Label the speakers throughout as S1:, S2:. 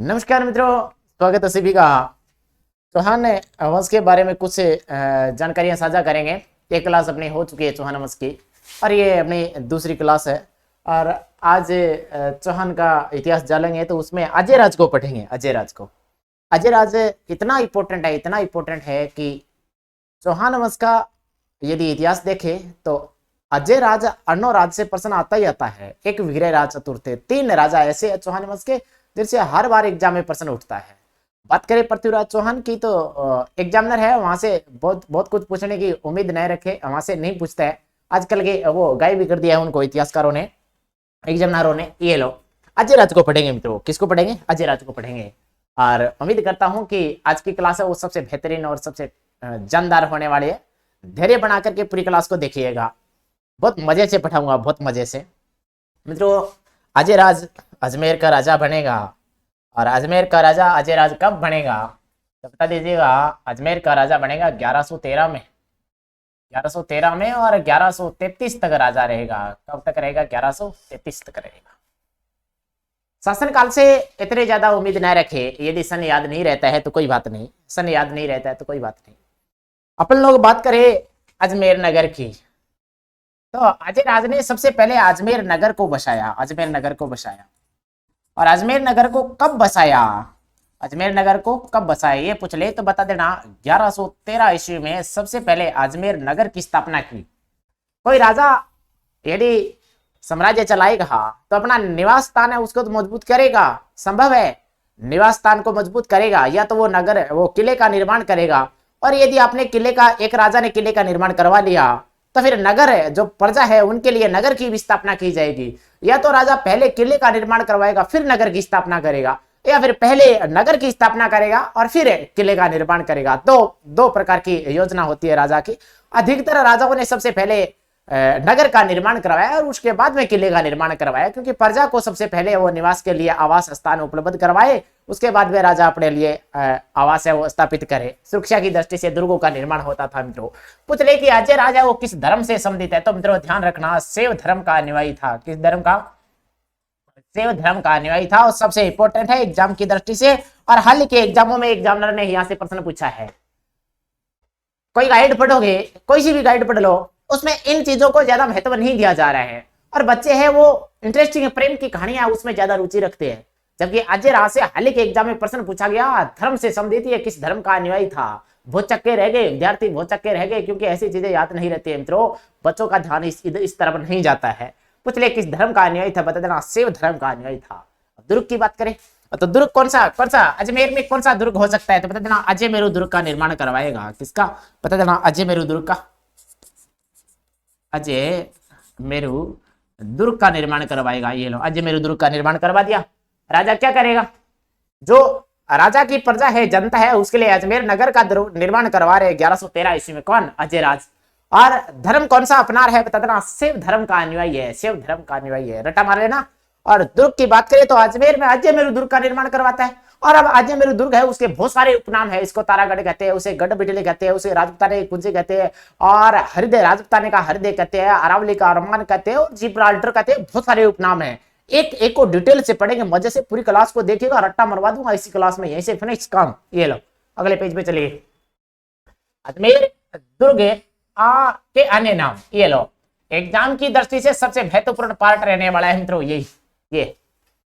S1: नमस्कार मित्रों, स्वागत है सभी का। चौहान वंश के बारे में कुछ जानकारियां साझा करेंगे। एक क्लास अपनी हो चुकी है चौहान वंश की और ये अपनी दूसरी क्लास है। और आज चौहान का इतिहास जानेंगे तो उसमें अजय राज को पढ़ेंगे। अजय राज इतना इम्पोर्टेंट है कि चौहान वंश का यदि इतिहास देखे तो अजय राज अर्णव राज से प्रश्न आता ही आता है। एक विग्रह राज चतुर थे, 3 राजा ऐसे चौहान वंश के जिनसे हर बार एग्जाम में प्रश्न उठता है। बात करें पृथ्वीराज चौहान की तो एग्जामिनर है, वहां से बहुत कुछ पूछने की उम्मीद नहीं रखे, वहां से नहीं पूछता है। आजकल के वो गायब भी कर दिया है उनको इतिहासकारों ने, एग्जामिनरों ने। ये लो अजय राज को पढ़ेंगे मित्रों। किसको पढ़ेंगे? अजय राज को पढ़ेंगे। और उम्मीद करता हूं कि आज की क्लास है वो सबसे बेहतरीन और सबसे जानदार होने वाली है। धैर्य बना करके पूरी क्लास को देखिएगा, बहुत मजे से पढ़ाऊंगा, बहुत मजे से। मित्रों, अजय राज अजमेर का राजा बनेगा। और अजमेर का राजा अजय राज कब बनेगा तो बता दीजिएगा। अजमेर का राजा बनेगा 1113 में, 1113 में, और 1133 तक राजा रहेगा। कब तक रहेगा? 1133 तक रहेगा। शासन काल से इतने ज्यादा उम्मीद न रखे। यदि सन याद नहीं रहता है तो कोई बात नहीं, सन याद नहीं रहता है तो कोई बात नहीं। अपन लोग बात करें अजमेर नगर की तो अजय राज ने सबसे पहले अजमेर नगर को बसाया। अजमेर नगर को बसाया। और अजमेर नगर को कब बसाया? अजमेर नगर को कब बसाया ये पूछ ले तो बता देना। 1113 ईस्वी में सबसे पहले अजमेर नगर की स्थापना की। कोई राजा यदि साम्राज्य चलाएगा तो अपना निवास स्थान है उसको तो मजबूत करेगा, संभव है। निवास स्थान को मजबूत करेगा या तो वो नगर, वो किले का निर्माण करेगा। और यदि आपने किले का, एक राजा ने किले का निर्माण करवा लिया तो फिर नगर है, जो प्रजा है उनके लिए नगर की भी स्थापना की जाएगी। या तो राजा पहले किले का निर्माण करवाएगा फिर नगर की स्थापना करेगा, या फिर पहले नगर की स्थापना करेगा और फिर किले का निर्माण करेगा। दो प्रकार की योजना होती है राजा की। अधिकतर राजाओं ने सबसे पहले नगर का निर्माण करवाया और उसके बाद में किले का निर्माण करवाया, क्योंकि प्रजा को सबसे पहले वो निवास के लिए आवास स्थान उपलब्ध करवाए, उसके बाद में राजा अपने लिए आवास है वो स्थापित करे। सुरक्षा की दृष्टि से दुर्गों का निर्माण होता था। मित्रों, पूछ ले कि अजय राजा वो किस धर्म से संबंधित है तो मित्रों ध्यान रखना, शैव धर्म का अनुयायी था। किस धर्म का? शैव धर्म का अनुयायी था। और सबसे इंपॉर्टेंट है एग्जाम की दृष्टि से, और हाल के एग्जामों में एग्जामिनर ने यहाँ से प्रश्न पूछा है। कोई गाइड पढ़ोगे, कोई सी भी गाइड पढ़ लो, उसमें इन चीजों को ज्यादा महत्व नहीं दिया जा रहा है। और बच्चे हैं वो इंटरेस्टिंग प्रेम की कहानियां उसमें ज्यादा रुचि रखते हैं। जबकि अजय राज से हाल के एग्जाम में प्रश्न पूछा गया धर्म से संबंधित है, किस धर्म का अनुयायी था। बहुत चक्के रह गए विद्यार्थी, बहुत चक्के रह गए, क्योंकि ऐसी चीजें याद नहीं रहती है मित्रों। बच्चों का ध्यान इस तरफ नहीं जाता है। पूछ ले किस धर्म का अनुयायी था, बता देना शैव धर्म का अनुयायी था। दुर्ग की बात करें तो दुर्ग कौन सा अजमेर में कौन सा दुर्ग हो सकता है तो बता देना अजय मेरू दुर्ग का निर्माण करवाएगा। किसका? बता देना अजय मेरू दुर्ग का। अजय मेरू दुर्ग का निर्माण करवाएगा। ये लो, अजय मेरू दुर्ग का निर्माण करवा दिया। राजा क्या करेगा? जो राजा की प्रजा है, जनता है, उसके लिए अजमेर नगर का निर्माण करवा रहे 1113 ईस्वी में। कौन? अजय राज। और धर्म कौन सा अपना रहा है बता देना, शैव धर्म का अनुयायी है। शैव धर्म का अनुयायी है, रटा मार लेना। और दुर्ग की बात करें तो अजमेर में अजय मेरू दुर्ग का निर्माण करवाता है। और अब अजय मेरू दुर्ग है उसके बहुत सारे उपनाम है। इसको तारागढ़ कहते हैं, उसे गढ़ बिटले कहते हैं, उसे राजपुताने की कुंजी कहते हैं, और हृदय, राजपुताने का हृदय कहते हैं, अरावली का अरमान कहते हैं, और जिब्राल्टर कहते हैं। बहुत सारे उपनाम है। एक को डिटेल से पढ़ेंगे, मजे से पूरी क्लास को देखिएगा। रट्टा मरवा दूंगा इसी क्लास में, यहीं से फिनिश काम। ये लो अगले पेज पे चलिए। अजमेर दुर्ग के अन्य नाम। ये लो, एग्जाम की दृष्टि से सबसे महत्वपूर्ण पार्ट रहने वाला है मित्रों यही। ये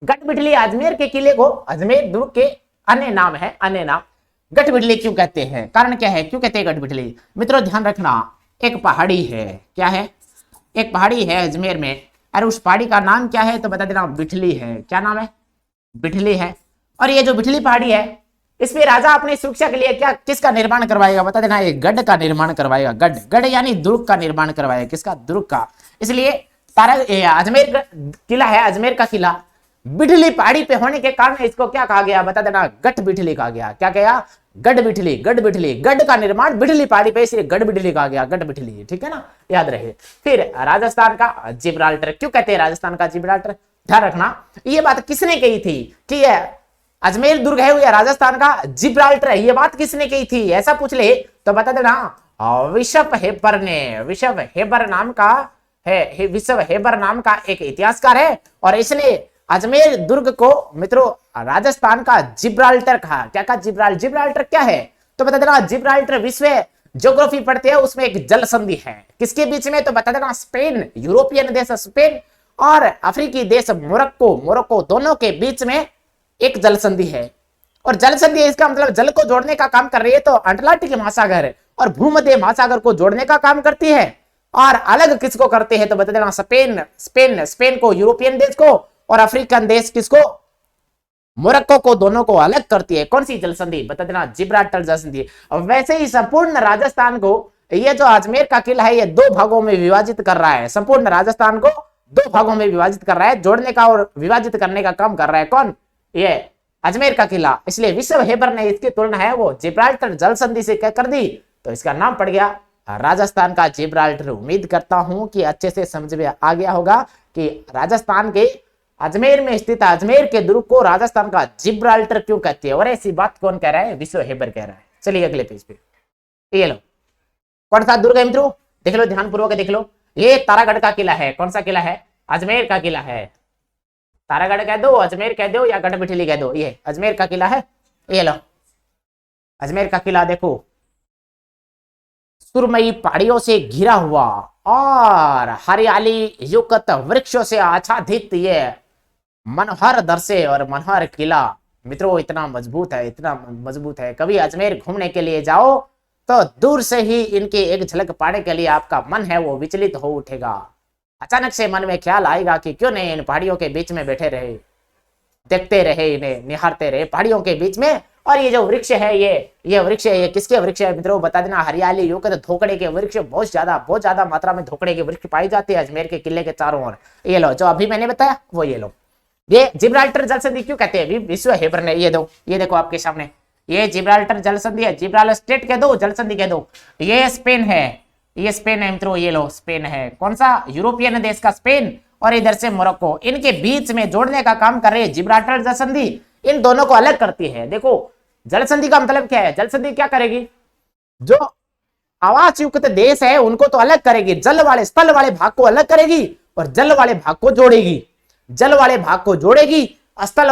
S1: गढ़बिटली अजमेर के किले को अजमेर दुर्ग के अन्य नाम है। अन्य नाम गढ़बिटली क्यों कहते हैं, कारण क्या है, क्यों कहते हैं गढ़बिटली? मित्रों ध्यान रखना, एक पहाड़ी है। क्या है? एक पहाड़ी है अजमेर में, और उस पहाड़ी का नाम क्या है तो बता देना बिठली है। क्या नाम है? बिठली है। और ये जो बिठली पहाड़ी है, इसमें राजा अपनी सुरक्षा के लिए क्या, किसका निर्माण करवाएगा बता देना? एक गढ़ का निर्माण करवाएगा। गढ़ यानी दुर्ग का निर्माण करवाएगा। किसका? दुर्ग का। इसलिए अजमेर का किला है, अजमेर का किला बिठली पहाड़ी पे होने के कारण इसको क्या कहा गया बता देना? गढ़ बिठली कहा गया। क्या कहा? गढ़ बिठली। गढ़ का निर्माण बिठली पहाड़ी पे, इसलिए गढ़ बिठली कहा गया। गढ़ बिठली, ठीक है ना, याद रहे। फिर राजस्थान का जिब्राल्टर। क्यों कहते हैं राजस्थान का जिब्राल्टर? ध्यान रखना, ये बात किसने कही थी कि अजमेर दुर्ग है या राजस्थान का जिब्राल्टर है, ये बात किसने कही थी? ऐसा पूछ ले तो बता देना विशव हेबर ने। विशव हेबर नाम का एक इतिहासकार है, और इसने अजमेर दुर्ग को मित्रों राजस्थान का जिब्राल्टर कहा। क्या कहा? जिब्राल्टर क्या है तो बता देना। जिब्राल्टर विश्व ज्योग्राफी पढ़ते हैं, उसमें एक जल संधि है किसके बीच में तो बता देना। स्पेन, यूरोपियन देश स्पेन और अफ्रीकी देश मोरक्को दोनों के बीच में एक जल संधि है। और जल संधि इसका मतलब जल को जोड़ने का काम कर रही है, तो अटलांटिक महासागर और भूमध्य महासागर को जोड़ने का काम करती है। और अलग किसको करते हैं तो बता देना। स्पेन को, यूरोपियन देश को, और अफ्रीकन देश किसको, मोरक्को को, दोनों को अलग करती है। कौन सी जल संधि बता देना? जिब्राल्टर जल संधि। वैसे ही संपूर्ण राजस्थान को ये जो अजमेर का किला है ये दो भागों में विभाजित कर रहा है। संपूर्ण राजस्थान को दो भागों में विभाजित कर रहा है, जोड़ने का और विभाजित करने का काम कर रहा है। कौन? ये अजमेर का किला। इसलिए विश्व हेबर ने इसकी तुलना है वो जिब्राल्टर जल संधि से कर दी, तो इसका नाम पड़ गया राजस्थान का जिब्राल्टर। उम्मीद करता हूं कि अच्छे से समझ में आ गया होगा कि राजस्थान के अजमेर में स्थित अजमेर के दुर्ग को राजस्थान का जिब्राल्टर क्यों कहती है। और ऐसी बात कौन कह रहा है? विश्व हेबर कह रहा है। चलिए अगले पेज पे ये लो, कौन सा दुर्ग है मित्रों? देख लो, ध्यानपूर्वक देख लो। ये तारागढ़ का किला है। कौन सा किला है? अजमेर का किला है। तारागढ़ कह दो, अजमेर कह दो, या गढ़बिठली कह दो, ये अजमेर का किला है। ये लो अजमेर का किला, देखो सुरमई पहाड़ियों से घिरा हुआ और हरियाली युक्त वृक्षों से आच्छादित ये मनोहर दृश्य और मनोहर किला मित्रों इतना मजबूत है। कभी अजमेर घूमने के लिए जाओ तो दूर से ही इनकी एक झलक पाने के लिए आपका मन है वो विचलित हो उठेगा। अचानक से मन में ख्याल आएगा कि क्यों नहीं इन पहाड़ियों के बीच में बैठे रहे, देखते रहे, इन्हें निहारते रहे पहाड़ियों के बीच में। और ये जो वृक्ष है ये वृक्ष है, ये किसके वृक्ष है मित्रों? बता देना। हरियाली युक्त धोकड़े के वृक्ष, बहुत ज्यादा मात्रा में धोकड़े के वृक्ष पाई जाते हैं अजमेर के किले के चारों ओर। ये लो जो अभी मैंने बताया वो ये लो। ये जिब्राल्टर जल संधि क्यों कहते हैं? विश्व हेबर ने ये देखो आपके सामने, ये जिब्राल्टर जल संधि है। जिब्राल्टर स्टेट कह दो, जल संधि कह दो। ये स्पेन है मित्रों, ये लो स्पेन है। कौन सा? यूरोपियन देश का स्पेन, और इधर से मोरक्को, इनके बीच में जोड़ने का काम कर रही है जिब्राल्टर जल संधि। इन दोनों को अलग करती है। देखो जल संधि का मतलब क्या है? जल संधि क्या करेगी? जो आवास युक्त देश है उनको तो अलग करेगी, स्थल वाले भाग को अलग करेगी और जल वाले भाग को जोड़ेगी। स्थल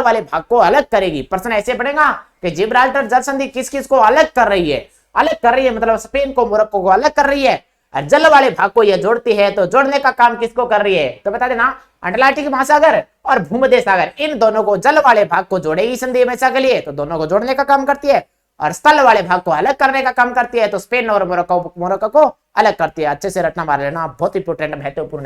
S1: वाले भाग को अलग करेगी। प्रश्न ऐसे पड़ेगा कि जिब्राल्टर जल संधि किस किस को अलग कर रही है? मतलब स्पेन को, मोरक्को को अलग कर रही है। और जल वाले भाग को यह जोड़ती है, तो जोड़ने का काम किसको कर रही है तो बता देना। अटलांटिक महासागर और भूमध्य सागर, इन दोनों को जल वाले भाग को जोड़ेगी संधि हमेशा के लिए, तो दोनों को जोड़ने का काम करती है। और स्थल वाले भाग को अलग करने का काम करती है, तो स्पेन और मोरक्को को अलग करती है। अच्छे से रटना मार लेना, बहुत इंपोर्टेंट महत्वपूर्ण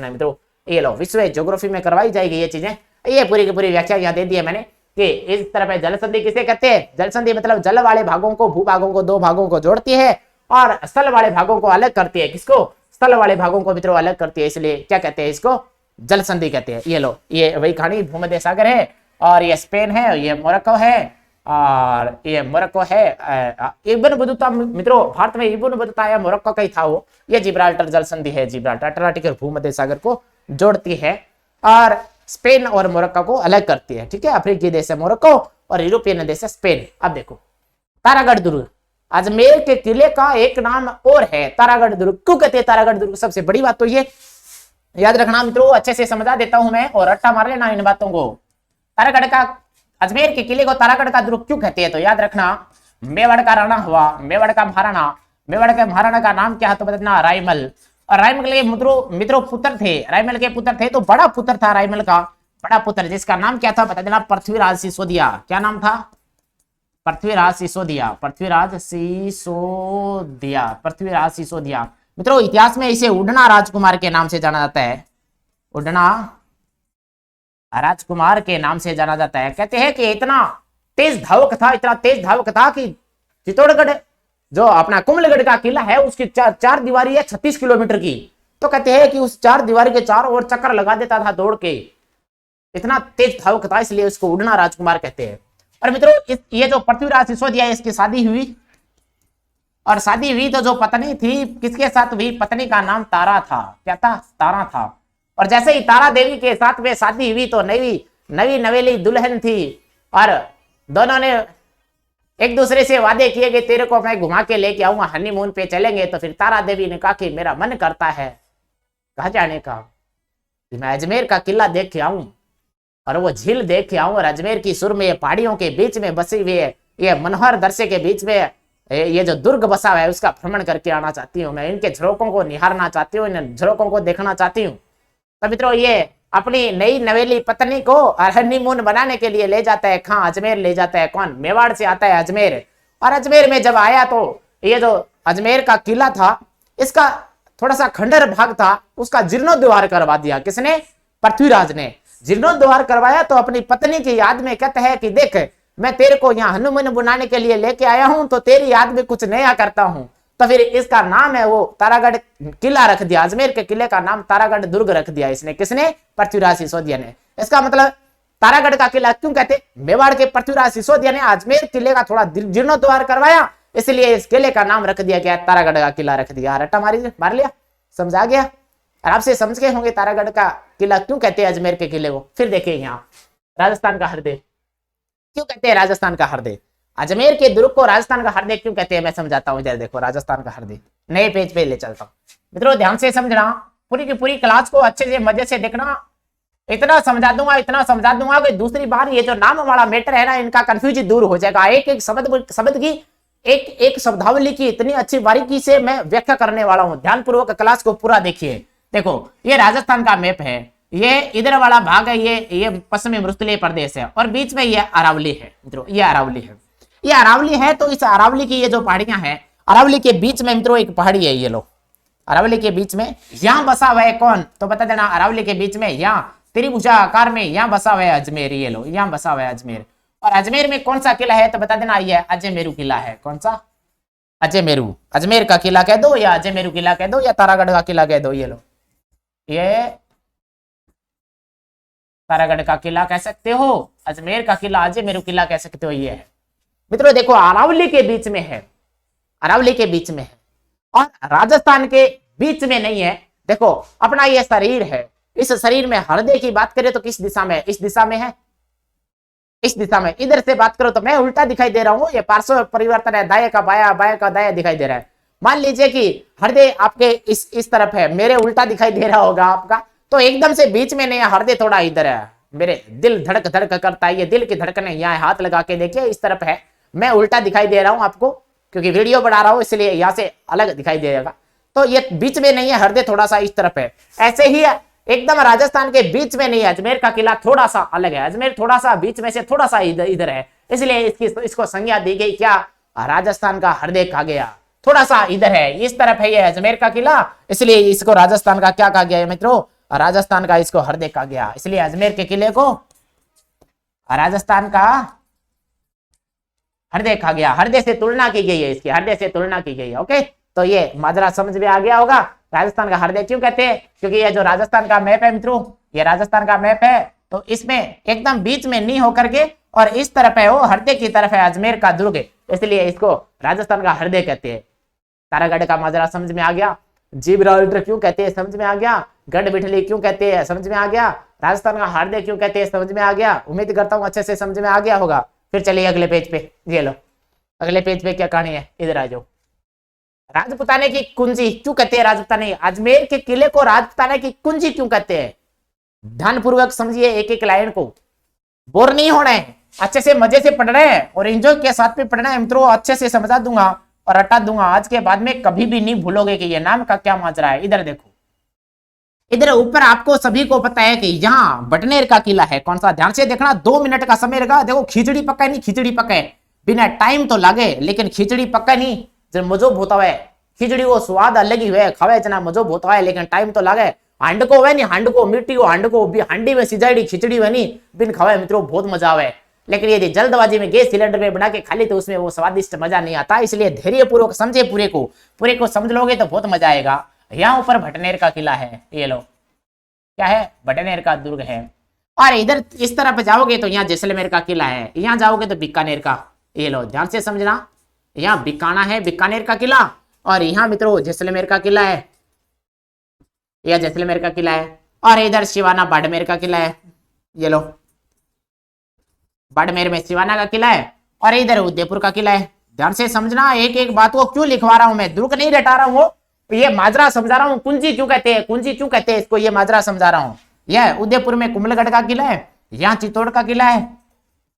S1: है मित्रों। ये लो विश्व ज्योग्राफी में करवाई जाएगी ये चीजें। ये पूरी की पूरी व्याख्या यहाँ दे दी है मैंने कि इस तरह पे जल संधि किसे कहते हैं? जल संधि मतलब जल वाले भागों को, भूभागों को, दो भागों को जोड़ती है और स्थल वाले भागों को अलग करती है। किसको? स्थल वाले भागों को मित्रों अलग करती है, इसलिए क्या कहते हैं? इसको जल संधि कहते हैं। ये लो, ये वही कहानी, भूमध्य सागर है और ये स्पेन है, ये मोरक्को है और ये मोरक्को है। इब्न बतूता मित्रों, भारत में इब्न बतूता या मोरक्को का ही था वो। ये जिब्राल्टर जल संधि है। जिब्राल्टर अटलांटिक और भूमध्य सागर को जोड़ती है और स्पेन और मोरक्को को अलग करती है। ठीक है, अफ्रीकी देश है मोरक्को और यूरोपियन देश है स्पेन। अब देखो तारागढ़ दुर्ग, अजमेर के किले का एक नाम और है तारागढ़ दुर्ग। क्यों कहते हैं तारागढ़ दुर्ग? सबसे बड़ी बात तो ये याद रखना मित्रों, अच्छे से समझा देता हूं मैं और रट्टा मार लेना इन बातों को। तारागढ़ का, अजमेर के किले को तारागढ़ का दुर्ग क्यों कहते हैं तो याद रखना, मेवाड़ का राणा हुआ, मेवाड़ का महाराणा का नाम क्या है तो बताना रायमल। और रायमल के मित्रों पुत्र थे, रायमल के पुत्र थे, तो बड़ा पुत्र था रायमल का, बड़ा पुत्र जिसका नाम क्या था बता देना, पृथ्वीराज सिसोदिया। क्या नाम था? पृथ्वीराज सिसोदिया। मित्रों इतिहास में इसे उड़ना राजकुमार के नाम से जाना जाता है। उड़ना राजकुमार के नाम से जाना जाता है। कहते हैं कि इतना तेज धावक था कि चित्तौड़गढ़ जो अपना कुंभलगढ़ का किला है उसकी चार दीवारी है 36 किलोमीटर की। तो कहते हैं कि उस चार दीवारी के चारों ओर चक्कर लगा देता था दौड़ के, इतना तेज धावक था, इसलिए उसको उड़ना राजकुमार कहते हैं। और मित्रों ये जो पृथ्वीराज सिसोदिया इसकी शादी हुई, और शादी हुई तो जो पत्नी थी किसके साथ हुई? पत्नी का नाम तारा था। क्या था? तारा था। और जैसे ही तारा देवी के साथ में शादी हुई तो नवी नवेली दुल्हन थी और दोनों ने एक दूसरे से वादे किए कि तेरे को मैं घुमा के लेके आऊंगा, हनीमून पे चलेंगे। तो फिर तारा देवी ने कहा कि मेरा मन करता है कहा जाने का, मैं अजमेर का किला देख के आऊं। और वो झील देख के आऊं और अजमेर की सुरम्य पहाड़ियों के बीच में बसी हुई है ये मनोहर दृश्य के बीच में ये जो दुर्ग बसा हुआ है उसका भ्रमण करके आना चाहती हूँ। मैं इनके झरोकों को निहारना चाहती हूँ, इन झरोकों को देखना चाहती हूँ। तो मित्रों ये अपनी नई नवेली पत्नी को हनीमून बनाने के लिए ले जाता है। कहाँ? अजमेर ले जाता है। कौन? मेवाड़ से आता है अजमेर। और अजमेर में जब आया तो ये जो अजमेर का किला था इसका थोड़ा सा खंडर भाग था, उसका जीर्णोद्धार करवा दिया। किसने? पृथ्वीराज ने जीर्णोद्धार करवाया। तो अपनी पत्नी की याद में कहता है कि देख मैं तेरे को यहाँ हनुमान बनाने के लिए लेके आया हूं, तो तेरी याद में कुछ नया करता हूं। तो फिर इसका नाम है वो तारागढ़ किला रख दिया। अजमेर के किले का नाम तारागढ़ दुर्ग रख दिया इसने। किसने? पृथ्वीराज सिसोदिया ने। इसका मतलब तारागढ़ का किला क्यों कहते? मेवाड़ के पृथ्वीराज सिसोदिया ने अजमेर किले का थोड़ा जीर्णोद्धार करवाया, इसलिए इस किले का नाम रख दिया गया, तारागढ़ का किला रख दिया। रट्टा मार लिया, समझा गया। और आपसे समझ गए होंगे तारागढ़ का किला क्यों कहते हैं अजमेर के किले को। फिर देखिए यहाँ राजस्थान का हृदय क्यों कहते हैं राजस्थान का हृदय। अजमेर के दुर्ग को राजस्थान का हृदय क्यों कहते हैं, मैं समझाता हूँ। इधर देखो राजस्थान का हृदय, नए पेज पे ले चलता हूँ। मित्रों ध्यान से समझना, पूरी की पूरी क्लास को अच्छे से मजे से देखना। इतना समझा दूंगा कि दूसरी बार ये जो नाम वाला मैटर है ना, इनका कंफ्यूज दूर हो जाएगा। एक एक शब्द की एक एक शब्दावली की इतनी अच्छी बारीकी से मैं व्याख्या करने वाला हूँ। ध्यानपूर्वक क्लास को पूरा देखिए। देखो ये राजस्थान का मैप है, ये इधर वाला भाग है, ये पश्चिमी मरुस्थलीय प्रदेश है और बीच में ये अरावली है। मित्रों ये अरावली है। तो इस अरावली की ये जो पहाड़ियां हैं, अरावली के बीच में मित्रों एक पहाड़ी है। ये लो अरावली के बीच में यहाँ बसा हुआ है कौन, तो बता देना। अरावली के बीच में यहाँ त्रिभुजा आकार में यहाँ बसा हुआ है अजमेर। ये लो यहाँ बसा हुआ है अजमेर। और अजमेर में कौन सा किला है, तो बता देना ये अजमेरू किला है। कौन सा? अजमेरू। अजमेर का किला कह दो या अजमेरू किला कह दो या तारागढ़ का किला कह दो। ये लो ये तारागढ़ का किला कह सकते हो, अजमेर का किला अजमेरू किला कह सकते हो। ये है मित्रों, देखो अरावली के बीच में है, अरावली के बीच में है और राजस्थान के बीच में नहीं है। देखो अपना ये शरीर है, इस शरीर में हृदय की बात करें तो किस दिशा में? इस दिशा में है, इस दिशा में। इधर से बात करो तो मैं उल्टा दिखाई दे रहा हूँ, ये पार्श्व परिवर्तन है, दाएं का बाया, बाया का दाया दिखाई दे रहा है। मान लीजिए कि हृदय आपके इस तरफ है, मेरे उल्टा दिखाई दे रहा होगा आपका, तो एकदम से बीच में नहीं है, हृदय थोड़ा इधर है। मेरे दिल धड़क धड़क करता है, ये दिल की धड़कन है, यहाँ हाथ लगा के देखिए इस तरफ है। मैं उल्टा दिखाई दे रहा हूँ आपको क्योंकि वीडियो बना रहा हूँ, इसलिए यहाँ से अलग दिखाई देगा। तो ये बीच में नहीं है, हृदय थोड़ा सा इस तरफ है। ऐसे ही एकदम राजस्थान के बीच में नहीं है, अजमेर का किला थोड़ा सा अलग है, अजमेर थोड़ा सा बीच में से थोड़ा सा इधर है, इसलिए इसको संज्ञा दी गई क्या? राजस्थान का हृदय कहा गया। थोड़ा सा इधर है, इस तरफ है ये अजमेर का किला, इसलिए इसको राजस्थान का क्या कहा गया है मित्रों? राजस्थान का इसको हृदय कहा गया। इसलिए अजमेर के किले को राजस्थान का हृदय कहा गया। हृदय से तुलना की गई है, इसकी हृदय से तुलना की गई है। ओके, तो ये माजरा समझ में आ गया होगा। राजस्थान का हृदय क्यों कहते हैं? क्योंकि ये जो राजस्थान का मैप है मित्रों, ये राजस्थान का मैप है, तो इसमें एकदम बीच में नहीं होकर के और इस तरफ है वो हृदय की तरफ है अजमेर का दुर्ग, इसलिए इसको राजस्थान का हृदय कहते हैं। तारागढ़ का माजरा समझ में आ गया। जिब्राल्टर क्यों कहते हैं? समझ में आ गया। गढ़ बिठली क्यों कहते हैं? समझ में आ गया। राजस्थान का हृदय क्यों कहते हैं? समझ में आ गया। उम्मीद करता हूँ अच्छे से समझ में आ गया होगा। फिर चलिए अगले पेज पे, ये लो अगले पेज पे क्या कहानी है, इधर आ जाओ। राजपुताने की कुंजी क्यों कहते हैं? राजपुताने, अजमेर के किले को राजपुताने की कुंजी क्यों कहते हैं? ध्यानपूर्वक समझिए, एक एक लाइन को, बोर नहीं होना है, अच्छे से मजे से पढ़ रहे हैं और एंजॉय के साथ में पढ़ना है मित्रों। अच्छे से समझा दूंगा और रटा दूंगा। आज के बाद में कभी भी नहीं भूलोगे कि ये नाम का क्या माजरा है। इधर देखो, इधर ऊपर आपको सभी को पता है कि यहाँ बटनेर का किला है। कौन सा? ध्यान से देखना, 2 मिनट का समय लगा। देखो खिचड़ी पका नहीं, खिचड़ी पका है, बिना टाइम तो लागे लेकिन खिचड़ी पका नहीं, जब मजो होता है खिचड़ी को स्वाद अलग ही हुए, खावे जना मजो होता है लेकिन टाइम तो लागे। हांड को हुए नहीं, हांड को मिट्टी को, हांड को हांडी में सिजाई खिचड़ी हुए नहीं, बिन खावे मित्रों बहुत मजा आवे। लेकिन यदि जल्दबाजी में गैस सिलेंडर में बना के खा ली तो उसमें वो स्वादिष्ट मजा नहीं आता। इसलिए धैर्य पूर्वक समझे, पूरे को समझ लोगे तो बहुत मजा आएगा। यहाँ ऊपर भटनेर का किला है, ये लो क्या है? भटनेर का दुर्ग है। और इधर इस तरफ जाओगे तो यहाँ जैसलमेर का किला है, यहाँ जाओगे तो बीकानेर का, ये लो ध्यान से समझना। यहाँ बीकाना है, बीकानेर का किला, और यहाँ मित्रों जैसलमेर का किला है, यह जैसलमेर का किला है। और इधर शिवाना बाड़मेर का किला है, ये लो बाड़मेर में शिवाना का किला है। और इधर उदयपुर का किला है। ध्यान से समझना, एक एक बात को क्यों लिखवा रहा हूं मैं, दुर्ग नहीं रटा रहा हूं, ये माजरा समझा रहा हूँ। कुंजी क्यों कहते हैं, कुंजी क्यों कहते हैं इसको, ये माजरा समझा रहा हूँ। यह उदयपुर में कुंभलगढ़ का किला है, यहाँ चित्तौड़ का किला है,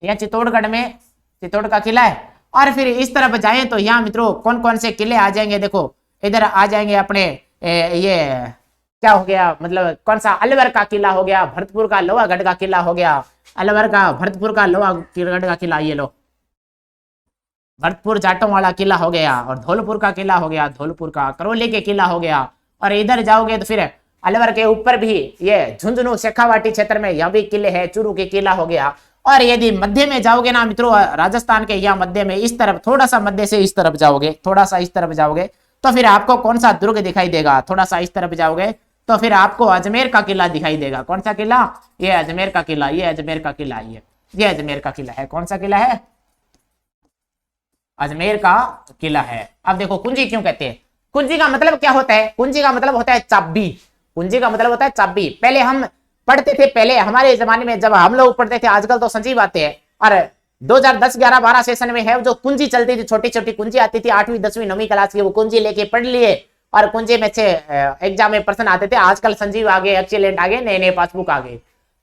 S1: यहाँ चित्तौड़गढ़ में चित्तौड़ का किला है। और फिर इस तरफ जाएं तो यहाँ मित्रों कौन कौन से किले आ जाएंगे, देखो इधर आ जाएंगे अपने ये क्या हो गया, मतलब कौन सा, अलवर का किला हो गया, भरतपुर का लोहागढ़ का किला हो गया, अलवर का भरतपुर का लोहागढ़ का किला, ये लो भरतपुर जाटों वाला किला हो गया, और धौलपुर का किला हो गया, धौलपुर का करौली के किला हो गया। और इधर जाओगे तो फिर अलवर के ऊपर भी ये झुंझुनू शेखावाटी क्षेत्र में यहाँ भी किले हैं, चूरू के किला हो गया। और यदि मध्य में जाओगे ना मित्रों, राजस्थान के यहाँ मध्य में इस तरफ, थोड़ा सा मध्य से इस तरफ जाओगे, थोड़ा सा इस तरफ जाओगे तो फिर आपको कौन सा दुर्ग दिखाई देगा, थोड़ा सा इस तरफ जाओगे तो फिर आपको अजमेर का किला दिखाई देगा। कौन सा किला, ये अजमेर का किला, ये अजमेर का किला, ये अजमेर का किला है। कौन सा किला है, अजमेर का किला है। अब देखो कुंजी क्यों कहते हैं, कुंजी का मतलब क्या होता है, कुंजी का मतलब होता है चाबी, कुंजी का मतलब होता है चाबी। पहले हम पढ़ते थे, पहले हमारे जमाने में जब हम लोग पढ़ते थे, आजकल तो संजीव आते हैं, और 2010 11 12 सेशन में है जो कुंजी चलती थी, छोटी छोटी कुंजी आती थी 8वीं 10वीं 9वीं क्लास की, वो कुंजी लेके पढ़ लिए और कुंजी में से एग्जाम में प्रश्न आते थे। आजकल संजीव आ गए, एक्सीलेंट आ गए, नए नए पासबुक आ गए।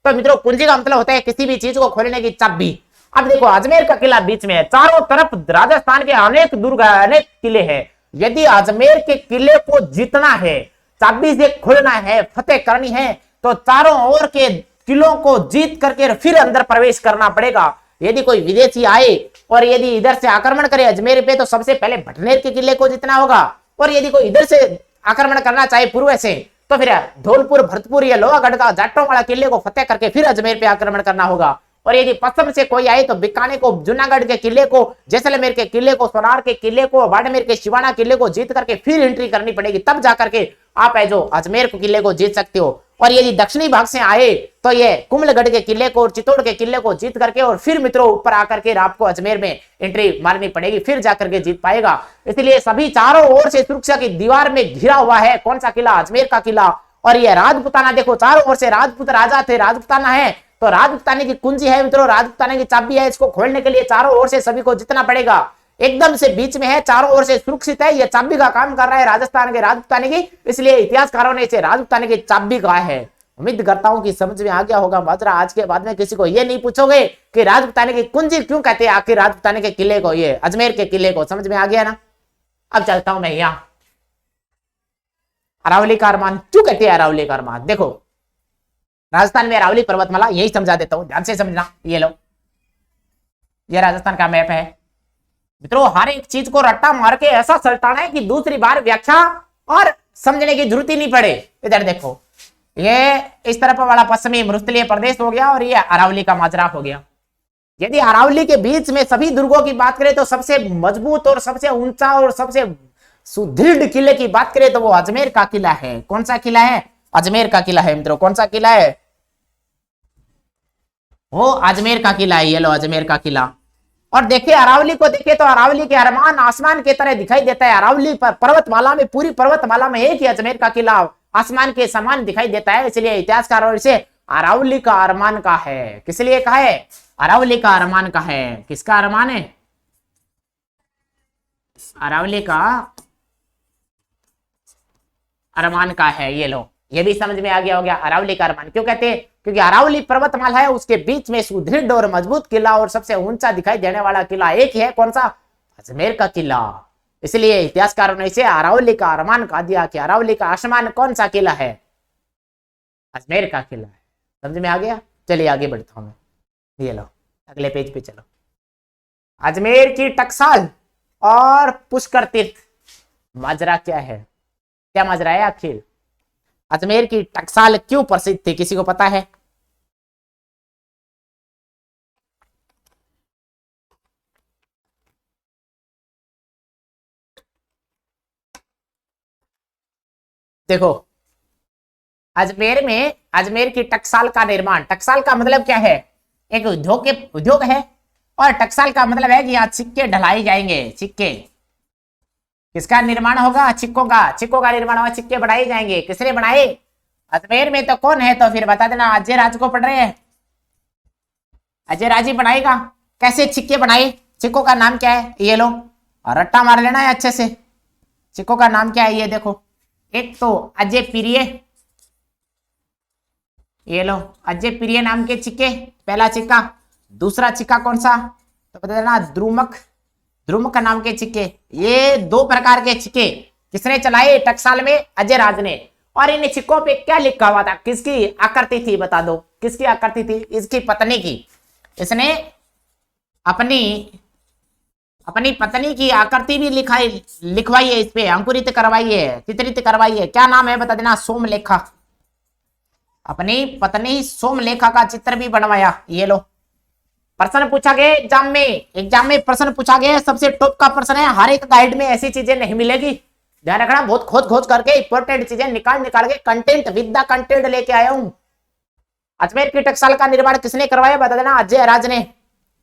S1: तो मित्रों कुंजी का मतलब होता है किसी भी चीज को खोलने की चाबी। अब देखो अजमेर का किला बीच में है, चारों तरफ राजस्थान के अनेक दुर्ग, अनेक किले हैं। यदि अजमेर के किले को जीतना है, चाबी से खोलना है, फतेह करनी है, तो चारों ओर के किलों को जीत करके फिर अंदर प्रवेश करना पड़ेगा। यदि कोई विदेशी आए और यदि इधर से आक्रमण करे अजमेर पे, तो सबसे पहले भटनेर के किले को जीतना होगा। और यदि कोई इधर से आक्रमण करना चाहे पूर्व से, तो फिर धौलपुर, भरतपुर या लोहागढ़ का जाटों वाला किले को फतेह करके फिर अजमेर पे आक्रमण करना होगा। और यदि पश्चिम से कोई आए तो बीकानेर को, जूनागढ़ के किले को, जैसलमेर के किले को, सोनार के किले को, बाड़मेर के शिवाना किले को जीत करके फिर एंट्री करनी पड़ेगी, तब जाकर के आप है जो अजमेर के किले को जीत सकते हो। और यदि दक्षिणी भाग से आए तो ये कुंभलगढ़ के किले को और चित्तौड़ के किले को जीत करके और फिर मित्रों ऊपर आकर के आपको अजमेर में एंट्री मारनी पड़ेगी, फिर जाकर के जीत पाएगा। इसलिए सभी चारों ओर से सुरक्षा की दीवार में घिरा हुआ है कौन सा किला, अजमेर का किला। और ये राजपुताना, देखो चारों ओर से राजपूत राजा थे, राजपुताना है, तो राजपुताने की कुंजी है मित्रों, राजपुताने की चाबी है। इसको खोलने के लिए चारों ओर से सभी को जितना पड़ेगा, एकदम से बीच में है, चारों ओर से सुरक्षित है, यह चाबी का काम कर रहा है राजस्थान के राजपुताने की, इसलिए इतिहासकारों ने इसे राजपुताने की चाबी कहा है। उम्मीद करता हूं कि समझ में आ गया होगा माजरा। आज के बाद में किसी को ये नहीं पूछोगे कि राजपुताने की कुंजी क्यों कहते हैं, आखिर राजपुताने के किले को, ये अजमेर के किले को, समझ में आ गया ना। अब चलता हूं मैं यहाँ, अरावली का अरमान क्यों कहते हैं अरावली का अरमान। देखो राजस्थान में अरावली पर्वतमाला, यही समझा देता हूं, ध्यान से समझना। ये लो, ये राजस्थान का मैप है मित्रों। हर एक चीज को रट्टा मार के ऐसा सल्टाना है कि दूसरी बार व्याख्या और समझने की जरूरत ही नहीं पड़े। इधर देखो, ये इस तरफ वाला पश्चिमी मरुस्थलीय प्रदेश हो गया और ये अरावली का माजरा हो गया। यदि अरावली के बीच में सभी दुर्गों की बात करें तो सबसे मजबूत और सबसे ऊंचा और सबसे सुदृढ़ किले की बात करें तो वो अजमेर का किला है। कौन सा किला है, अजमेर का किला है मित्रों। कौन सा किला है, वो अजमेर का किला है। ये लो अजमेर का किला। और देखिए अरावली को, देखिए तो अरावली के अरमान आसमान के तरह दिखाई देता है। अरावली पर पर्वतमाला में, पूरी पर्वतमाला में एक ही अजमेर का किला आसमान के समान दिखाई देता है, इसलिए इतिहासकारों इसे अरावली का अरमान का है। किस लिए कहा है, अरावली का अरमान का है। किसका अरमान है, अरावली का अरमान का है। ये लो, ये भी समझ में आ गया हो गया। अरावली का अरमान क्यों कहते हैं, क्योंकि अरावली पर्वतमाला है, उसके बीच में सुदृढ़ और मजबूत किला और सबसे ऊंचा दिखाई देने वाला किला एक ही है। कौन सा, अजमेर का किला। इसलिए इतिहासकारों ने इसे अरावली का अरमान कहा दिया कि अरावली का आसमान कौन सा किला है, अजमेर का किला है। समझ में आ गया। चलिए आगे बढ़ता हूं मैं। ये लो अगले पेज पे चलो। अजमेर की टकसाल और पुष्कर तीर्थ माजरा क्या है, क्या माजरा है आखिर। अजमेर की टकसाल क्यों प्रसिद्ध थी, किसी को पता है। देखो अजमेर में, अजमेर की टकसाल का निर्माण, टकसाल का मतलब क्या है, एक उद्योग है। और टकसाल का मतलब है कि यहाँ सिक्के ढलाई जाएंगे। सिक्के, किसका निर्माण होगा, सिक्कों का, सिक्कों का निर्माण होगा, सिक्के बनाए जाएंगे। किसने बनाए, अजमेर में तो कौन है, तो फिर बता देना। अजय राज को पढ़ रहे हैं, अजय राज ही बनाएगा। कैसे सिक्के बनाए, सिक्कों का नाम क्या है, ये लो और रट्टा मार लेना है अच्छे से। सिक्कों का नाम क्या है, ये देखो, एक तो अजय प्रिय, ये लो, अजय प्रिय नाम के सिक्के, पहला सिक्का। दूसरा सिक्का कौन सा, तो बता देना द्रुमक, द्रुमक नाम के सिक्के। ये दो प्रकार के सिक्के किसने चलाए टकसाल में, अजय राज ने। और इन सिक्कों पे क्या लिखा हुआ था, किसकी आकृति थी बता दो, किसकी आकृति थी, इसकी पत्नी की। इसने अपनी अपनी पत्नी की आकृति भी लिखवाई है, इस पे अंकुरित करवाई है, चित्रित करवाई है। क्या नाम है बता देना, सोमलेखा। अपनी पत्नी सोमलेखा का चित्र भी बनवाया। ये लो, प्रश्न पूछा गया एग्जाम में प्रश्न पूछा गया, सबसे टॉप का प्रश्न है। हर एक गाइड में ऐसी चीजें नहीं मिलेगी, ध्यान रखना। बहुत खोज खोज करके इंपॉर्टेंट चीजें निकाल के कंटेंट विद द कंटेंट लेके आया हूं। अजमेर की टकसाल का निर्माण किसने करवाया बता देना, अजय राज ने।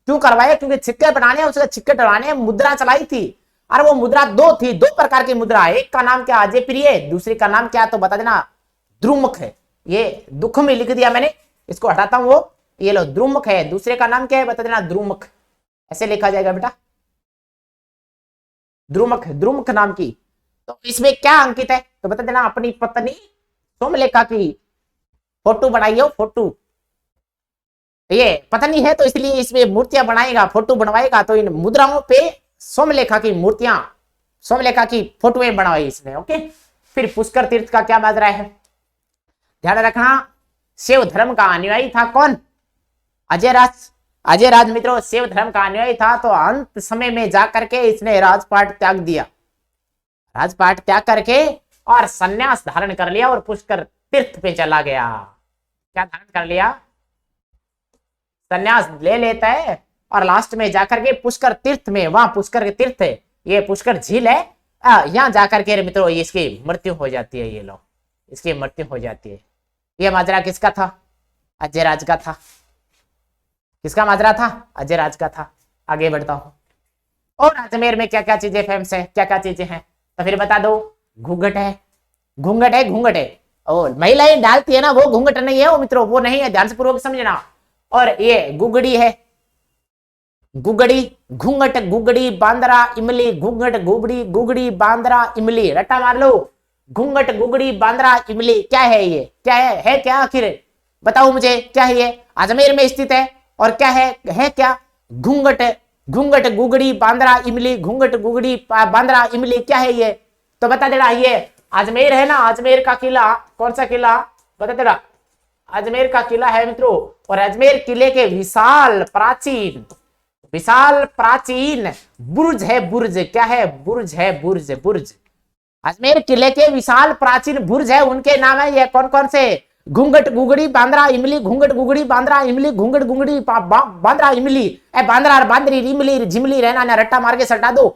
S1: क्यों करवाया, क्योंकि सिक्के बनाने, उसके सिक्के डलाने, मुद्रा चलाई थी। और वो मुद्रा दो थी, दो प्रकार की मुद्रा। एक का नाम क्या अजय प्रिय, दूसरी का नाम क्या तो बता देना द्रुमुख है। ये दुख में लिख दिया मैंने, इसको हटाता हूं। वो ये लो द्रुमुख है, दूसरे का नाम क्या है बता देना द्रुमुख। ऐसे लिखा जाएगा बेटा, द्रुमुख, द्रुमुख नाम की। तो इसमें क्या अंकित है तो बता देना, अपनी पत्नी सोमलेखा की फोटो बनाई हो, फोटो। ये पत्नी है तो इसलिए इसमें मूर्तियां बनाएगा, फोटो बनवाएगा। तो इन मुद्राओं पे सोमलेखा की मूर्तियां, सोमलेखा की फोटोएं बनवाई इसने। ओके, फिर पुष्कर तीर्थ का क्या माजरा है, ध्यान रखना। शिव धर्म का अनुयायी था कौन, अजय राज। अजय राज मित्रों शिव धर्म का अनुयायी था। तो अंत समय में जाकर के इसने राजपाट त्याग दिया, राजपाट त्याग करके और सन्यास धारण कर लिया और पुष्कर तीर्थ पे चला गया। क्या धारण कर लिया, सन्यास ले लेता है और लास्ट में जाकर के पुष्कर तीर्थ में, वहां पुष्कर के तीर्थ है, ये पुष्कर झील है, यहां जाकर के मित्रों इसकी मृत्यु हो जाती है। ये लोग, इसकी मृत्यु हो जाती है। ये माजरा किसका था, अजय राज का था। किसका माजरा था, अजय राज का था। आगे बढ़ता हूं। और अजमेर में क्या क्या चीजें फेमस है, क्या क्या चीजें हैं तो फिर बता दो। घूंघट है, घूंघट है, घूंघट है। और महिलाएं डालती है ना, वो घूंघट नहीं है वो मित्रों, वो नहीं है, ध्यान से पूर्वक समझना। और ये गुगड़ी है, गुगड़ी, घूंघट, गुगड़ी, बांद्रा, इमली, घूंघट, गुगड़ी, गुगड़ी, बांद्रा, इमली, रट्टा मार लो। घूंघट, गुगड़ी, बांद्रा, इमली, क्या है ये, क्या है क्या आखिर बताओ मुझे, क्या है ये, अजमेर में स्थित है। और क्या है क्या, घूंघट, घूंघट, गुगड़ी, बांद्रा, इमली, घूंघट, गुगड़ी, बांद्रा, इमली, क्या है ये तो बता देना। ये अजमेर है ना, अजमेर का किला, कौन सा किला बता देना, अजमेर का किला है मित्रों। और अजमेर किले के विशाल प्राचीन बुर्ज है, बुर्ज, क्या है, बुर्ज है, बुर्ज, बुर्ज। अजमेर किले के विशाल प्राचीन बुर्ज है, उनके नाम है ये कौन कौन से, घूंघट, गुगड़ी, बांद्रा, इमली, घूंघट, गुगड़ी, बांद्रा, इमली, घूंघट, गुगड़ी, बांद्रा, इमली। बांद्रा और बांद्री, इमली, झिमली रहना ना, रट्टा मार के सटा दो।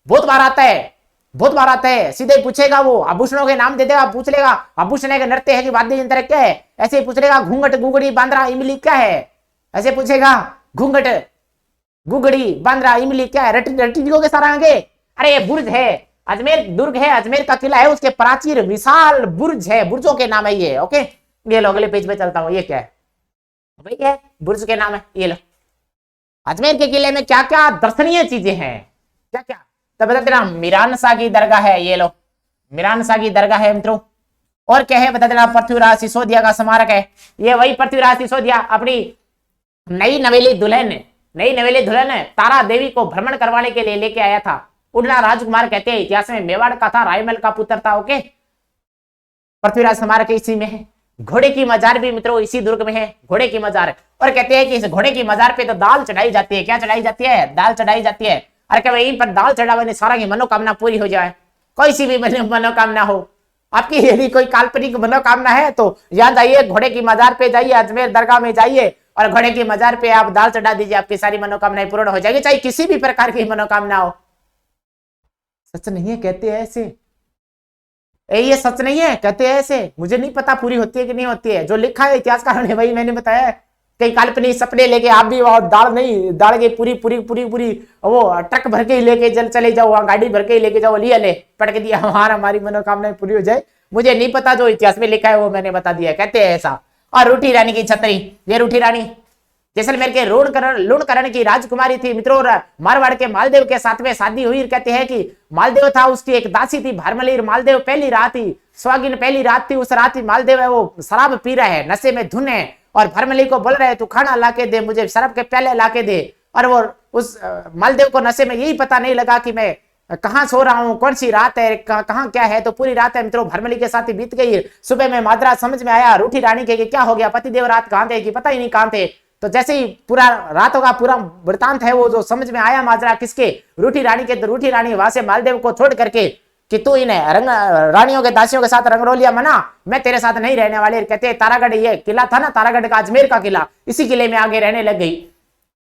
S1: बहुत बार आता है, बहुत बार आता है। सीधे पूछेगा वो, आभूषणों के नाम दे देगा, पूछ लेगा आभूषण के नृत्य है कि वाद्य यंत्र क्या है, ऐसे पूछ लेगा घूंघट, गुगड़ी, बांद्रा, इमली क्या है, ऐसे पूछेगा घूंघट, गुगड़ी, बांद्रा, इमली क्या है, रटी दियोगे सारा आगे। अरे ये बुर्ज है, अजमेर दुर्ग है, अजमेर का किला है, उसके प्राचीन विशाल बुर्ज है, बुर्जों के नाम है ये। ओके, ये लो अगले पेज पे चलता हूँ। ये क्या है भाई, क्या है, बुर्ज के नाम है। ये लो, अजमेर के किले में क्या क्या दर्शनीय चीजें हैं, क्या क्या तो बता देना। मीरान शाह की दरगाह है, ये लो मीरान शाह की दरगाह है मित्रों। और क्या है बता देना, पृथ्वीराज सिसोदिया का स्मारक है। ये वही पृथ्वीराज सिसोदिया अपनी नई नवेली दुल्हन तारा देवी को भ्रमण करवाने के लिए लेके आया था। उड़ना राजकुमार कहते हैं, इतिहास में मेवाड़ का था, रायमल का पुत्र था। ओके, पृथ्वीराज स्मारक इसी में है। घोड़े की मजार भी मित्रों इसी दुर्ग में है, घोड़े की मजार। और कहते हैं कि इस घोड़े की मजार पे तो दाल चढ़ाई जाती है। क्या चढ़ाई जाती है, दाल चढ़ाई जाती है। अरे क्या वहीं पर दाल चढ़ाने सारा की मनोकामना पूरी हो जाए, कोई सी भी मनोकामना हो आपकी, यदि कोई काल्पनिक मनोकामना है तो यहाँ जाइए, घोड़े की मजार पे जाइए, अजमेर दरगाह में जाइए और घोड़े की मजार पे आप दाल चढ़ा दीजिए, आपकी सारी मनोकामनाएं पूर्ण हो जाएगी, चाहे किसी भी प्रकार की मनोकामना हो। सच नहीं है कहते हैं ऐसे, ये सच नहीं है कहते हैं ऐसे, मुझे नहीं पता पूरी होती है कि नहीं होती है, जो लिखा है इतिहासकारों ने वही मैंने बताया है। कई काल्पनिक सपने लेके आप भी दाल नहीं, दाल के पूरी पूरी पूरी पूरी वो ट्रक भर के ही लेके चले जाओ, वहां गाड़ी भर के ही लेके जाओ, लिया ले पटक दिया, हमारी मनोकामनाएं पूरी हो जाए। मुझे नहीं पता, जो इतिहास में लिखा है वो मैंने बता दिया, कहते हैं ऐसा। और रूठी रानी की छतरी, ये रूठी रानी जैसलमेर के लूणकरण की राजकुमारी थी मित्रों, मारवाड़ के मालदेव के साथ में शादी हुई। कहते हैं कि मालदेव था, उसकी एक दासी थी भारमलीर। मालदेव पहली रात ही सुहागिन पहली रात थी, उस रात ही मालदेव है वो शराब पी रहा है, नशे में धुन है, और भारमली को बोल रहे है तू खाना लाके दे, मुझे शराब के प्याले लाके दे। और वो उस मालदेव को नशे में यही पता नहीं लगा कि मैं कहाँ सो रहा हूँ, कौन सी रात है, कहाँ क्या है। तो पूरी रात है मित्रों भारमली के साथ ही बीत गई। सुबह में माद्रा समझ में आया, रूठी रानी के क्या हो गया, पतिदेव रात कहाँ थे कि पता ही नहीं कहाँ थे। तो जैसे ही पूरा रातों का पूरा वृतांत है वो जो समझ में आया माजरा किसके, रूठी रानी के। तो रूठी रानी वहां से मालदेव को छोड़ करके कि तू इन्हें रंग रानियों के दासियों के साथ रंगरोलिया मना, मैं तेरे साथ नहीं रहने वाले। कहते हैं तारागढ़, ये किला था ना तारागढ़ का, अजमेर का किला, इसी किले में आगे रहने लग गई।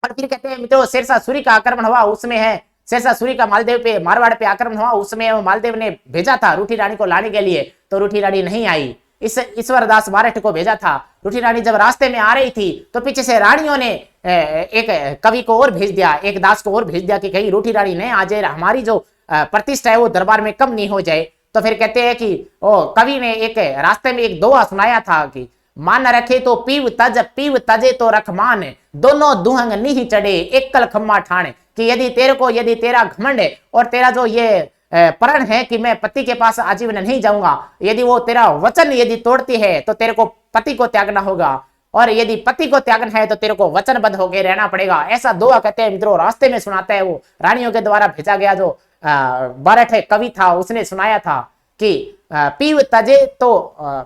S1: और फिर कहते हैं मित्रों शेरशाह सूरी का आक्रमण हुआ, उसमें है शेरशाह सूरी का मालदेव पे मारवाड़ पे आक्रमण हुआ, उसमें मालदेव ने भेजा था रूठी रानी को लाने के लिए। तो रूठी रानी नहीं आई, इस ईश्वरदास बारठ को भेजा था। रूठी रानी जब रास्ते में आ रही थी तो पीछे से रानियों ने एक कवि को और भेज दिया, एक दास को और भेज दिया कि कहीं रूठी रानी नहीं आ जाए, हमारी जो प्रतिष्ठा है वो दरबार में कम नहीं हो जाए। तो फिर कहते हैं कि कवि ने एक रास्ते में एक दोहा सुनाया था कि मान रखे तो पीव तजे तो रख मान, दोनों दुहंग नहीं चढ़े एक कल खम्मा ठाण। कि यदि तेरा घमंड है और तेरा जो ये प्रण है कि मैं पति के पास आजीवन नहीं जाऊंगा, यदि वो तेरा वचन यदि तोड़ती है तो तेरे को पति को त्यागना होगा, और यदि पति को त्यागना है तो तेरे को वचनबद्ध होकर रहना पड़ेगा। ऐसा दोहा कहते हैं मित्रों रास्ते में सुनाता है वो रानियों के द्वारा भेजा गया जो बारठ कवि था, उसने सुनाया था कि पीव तजे तो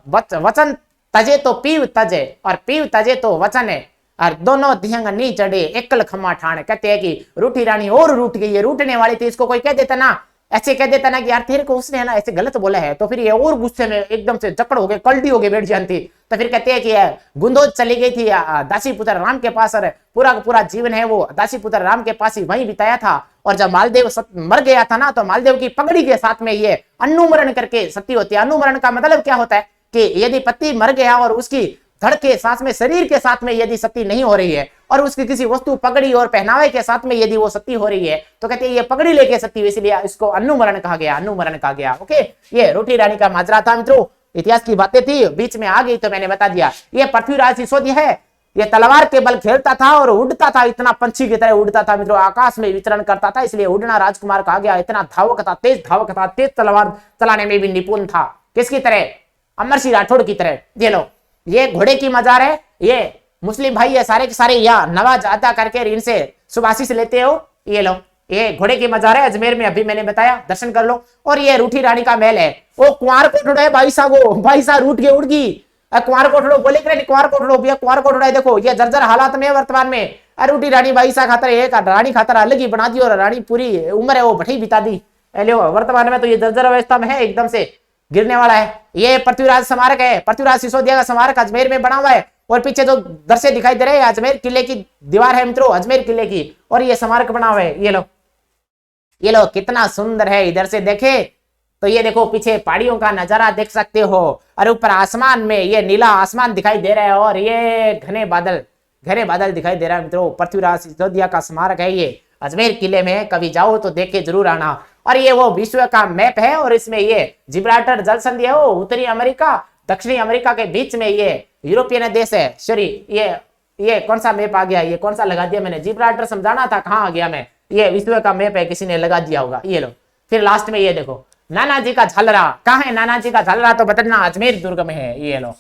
S1: वचन तजे तो पीव तजे, और पीव तजे तो वचन है, और दोनों धियंग नहीं चढ़े एकल खम्मा ठाण। कहते हैं कि रूठी रानी और रूठ गई है, रूठने वाली थी। इसको कोई कह देता ना, ऐसे कह देता ना कि यार तेरे को उसने है ना ऐसे गलत बोला है, तो फिर ये और गुस्से में एकदम से जकड़ हो गए, कल्टी हो गए बैठ जाती। तो फिर कहते हैं कि गुंदोज चली गई थी दासी पुत्र राम के पास, और पूरा का पूरा जीवन है वो दासी पुत्र राम के पास ही वहीं बिताया था। और जब मालदेव मर गया था ना, तो मालदेव की पगड़ी के साथ में ये अनुमरण करके सती होती है। अनुमरण का मतलब क्या होता है कि यदि पति मर गया और उसकी धड़ के साथ में शरीर के साथ में यदि सती नहीं हो रही है, और उसकी किसी वस्तु पगड़ी और पहनावे के साथ में यदि वो सती हो रही है, तो कहते हैं ये पगड़ी लेके सती, इसलिए इसको अनुमरण कहा गया, अनुमरण कहा गया। ओके, ये रूठी रानी का माजरा था मित्रों, इतिहास की बातें थी, बीच में आ गई तो मैंने बता दिया। ये पृथ्वीराज सिसोदिया है, ये तलवार के बल खेलता था और उड़ता था, इतना पंछी की तरह उड़ता था मित्रों, आकाश में विचरण करता था, इसलिए उड़ना राजकुमार कहा गया। इतना धावक था, तेज धावक था, तेज तलवार चलाने में भी निपुण था। किसकी तरह? अमर सिंह राठौड़ की तरह। ये लो, ये घोड़े की मजार है, ये मुस्लिम भाई ये सारे के सारे या नवाज अदा करके इनसे शुभाशीष लेते हो। ये लो, ये घोड़े की मजार है अजमेर में, अभी मैंने बताया, दर्शन कर लो। और ये रूठी रानी का महल है। वो कुंवार कोठड़ो है भाई साहब रूठ के उड़ गई। कुंवार कोठड़ो बोले कुंवार कोठड़ो भैया, कुंवार कोठड़ो है, देखो ये जर्जर हालात में वर्तमान में। रूठी रानी भाई साहब खातर एक रानी खातर अलग ही बना दी, और रानी पूरी उम्र है वो भठी बिता दी। वर्तमान में तो ये जर्जर अवस्था में है, एकदम से गिरने वाला है। ये पृथ्वीराज स्मारक है, पृथ्वीराज सिसोदिया का स्मारक अजमेर में बना हुआ है। और पीछे जो दृश्य दिखाई दे रहे हैं अजमेर किले की दीवार है मित्रों, अजमेर किले की, और ये स्मारक बना हुआ है। ये लो कितना सुंदर है। इधर से देखे तो ये देखो पीछे पहाड़ियों का नजारा देख सकते हो, और ऊपर आसमान में ये नीला आसमान दिखाई दे रहा है, और ये घने बादल दिखाई दे रहा है मित्रों। पृथ्वीराज सिसोदिया का स्मारक है ये, अजमेर किले में, कभी जाओ तो देख के जरूर आना। और ये वो विश्व का मैप है, और इसमें ये जिब्राल्टर जल संधि है, वो उत्तरी अमेरिका दक्षिणी अमेरिका के बीच में ये यूरोपियन देश है। सॉरी, ये कौन सा मैप आ गया, ये कौन सा लगा दिया मैंने, जिब्राल्टर समझाना था, कहाँ आ गया मैं। ये विश्व का मैप है, किसी ने लगा दिया होगा। ये लो, फिर लास्ट में ये देखो नाना जी का झालरा, कहाँ है नाना जी का झालरा, तो बदलना अजमेर दुर्ग में है। ये लो,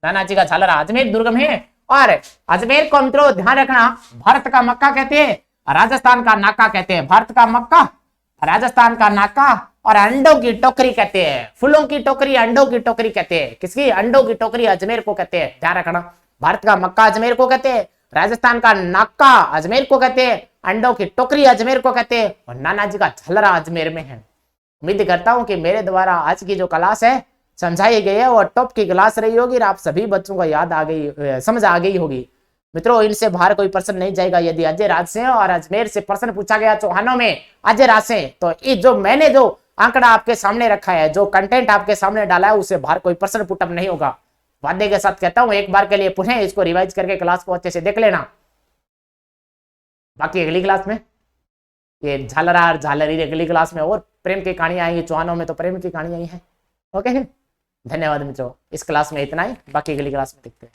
S1: नाना जी का झालरा अजमेर दुर्ग में है। और अजमेर को मित्रों ध्यान रखना, भारत का मक्का कहते हैं, राजस्थान का नाका कहते हैं। भारत का मक्का, राजस्थान का नाका, और अंडों की टोकरी कहते हैं। फूलों की टोकरी, अंडों की टोकरी कहते हैं। किसकी? अंडों की टोकरी अजमेर को कहते हैं, ध्यान रखना। भारत का मक्का अजमेर को कहते हैं, राजस्थान का नाका अजमेर को कहते हैं, अंडों की टोकरी अजमेर को कहते हैं, और नाना जी का झलरा अजमेर में है। उम्मीद करता हूं कि मेरे द्वारा आज की जो क्लास है समझाई गई है वो टॉप की क्लास रही होगी, और आप सभी बच्चों को याद आ गई, समझ आ गई होगी मित्रों। इनसे बाहर कोई प्रश्न नहीं जाएगा। यदि अजय राज से और अजमेर से प्रश्न पूछा गया चौहानों में अजय राज से, तो ये जो मैंने जो आंकड़ा आपके सामने रखा है, जो कंटेंट आपके सामने डाला है, उससे बाहर कोई प्रश्न पुटअप नहीं होगा। वादे के साथ कहता हूं, एक बार के लिए पुनः इसको रिवाइज करके क्लास को अच्छे से देख लेना। बाकी अगली क्लास में ये झालरा और झालरी, अगली क्लास में और प्रेम की कहानियां आएंगी। चौहानों में तो प्रेम की कहानी आई है। ओके, धन्यवाद मित्रों। इस क्लास में इतना ही, बाकी अगली क्लास में देखते हैं।